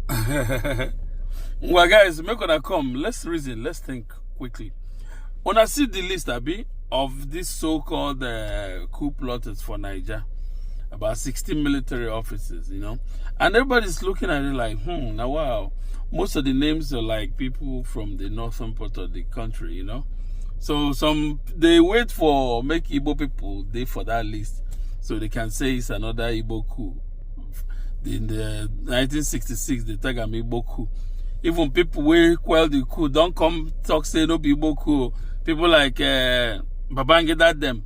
Well, guys, make gonna come. Let's reason. Let's think quickly. When I see the list, Abi, of this so-called coup plotters for Niger, about 16 military officers, you know, and everybody's looking at it like, now wow, most of the names are like people from the northern part of the country, you know. So they wait for make Igbo people they for that list, so they can say it's another Igbo coup. In the 1966, they tag am Igbo coup. Even people who quell the coup don't come talk say no be Igbo coup. People like Babangida them,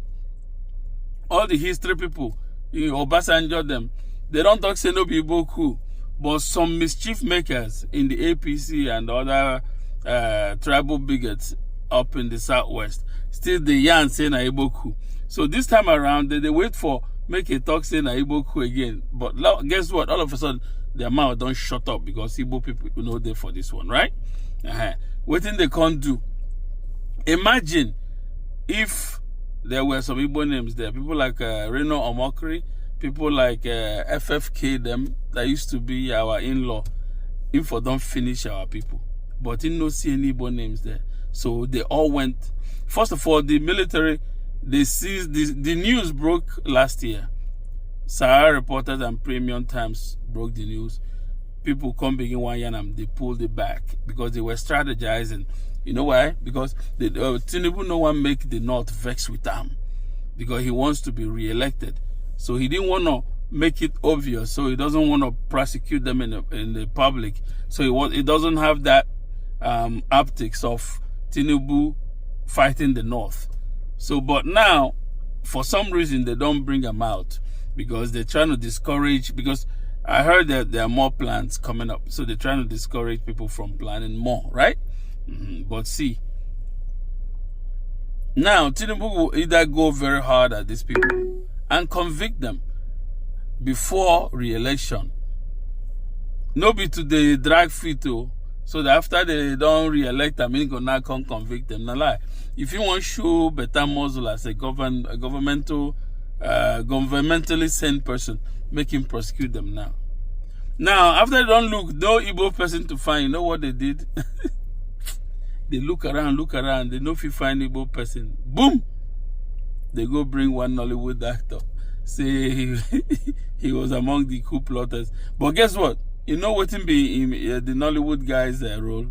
all the history people, Obasanjo them, they don't talk say no be Igbo coup. But some mischief makers in the APC and other tribal bigots up in the southwest still the yarn say na Igbo coup. So this time around they wait for make a talk say na Igbo coup again. But guess what? All of a sudden their mouth don't shut up because Igbo people know they for this one, right? Waiting they can't do. Imagine if there were some Igbo names there, people like Reno Omokri, people like FFK them that used to be our in-law. Info don't finish our people, but he no see any Igbo names there. So they all went. First of all, the military, they seized the news broke last year. Sahara Reporters and Premium Times broke the news. People come begin one year and they pulled it back because they were strategizing. You know why? Because Tinubu no one make the North vex with them because he wants to be re-elected. So he didn't want to make it obvious. So he doesn't want to prosecute them in the public. So he doesn't have that optics of Tinubu fighting the North. So, but now, for some reason, they don't bring them out because they're trying to discourage, because I heard that there are more plans coming up. So they're trying to discourage people from planning more, right? But see, now Tinubu will either go very hard at these people and convict them before re-election. No be to the drag feet too, so that after they don't re-elect them, he gonna come convict them. No lie. If you want to show better muzzle as a governmentally sent person, make him prosecute them now. Now, after they don't look, no Igbo person to find, you know what they did? They look around, they know if you find Igbo person. Boom! They go bring one Nollywood actor. Say he was among the coup plotters. But guess what? You know what be the Nollywood guy's role?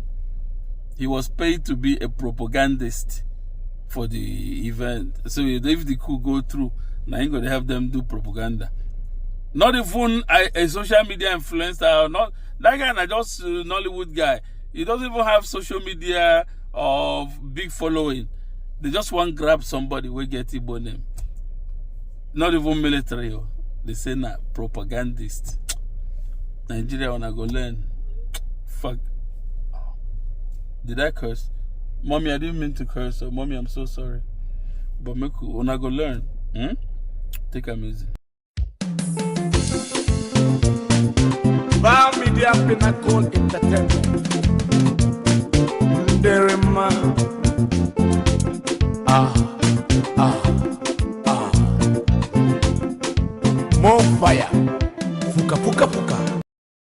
He was paid to be a propagandist for the event. So if the coup go through, now you're going to have them do propaganda. Not even a social media influencer. Not that guy, not just Nollywood guy. He doesn't even have social media of big following. They just want to grab somebody who get Igbo name. Not even military. They say na propagandist. Nigeria wanna go learn. Fuck. Did I curse? Mommy, I didn't mean to curse. So mommy, I'm so sorry. But make wanna go learn. Take a easy. We4We Media Pinnacle Entertainment. Derima. More fire.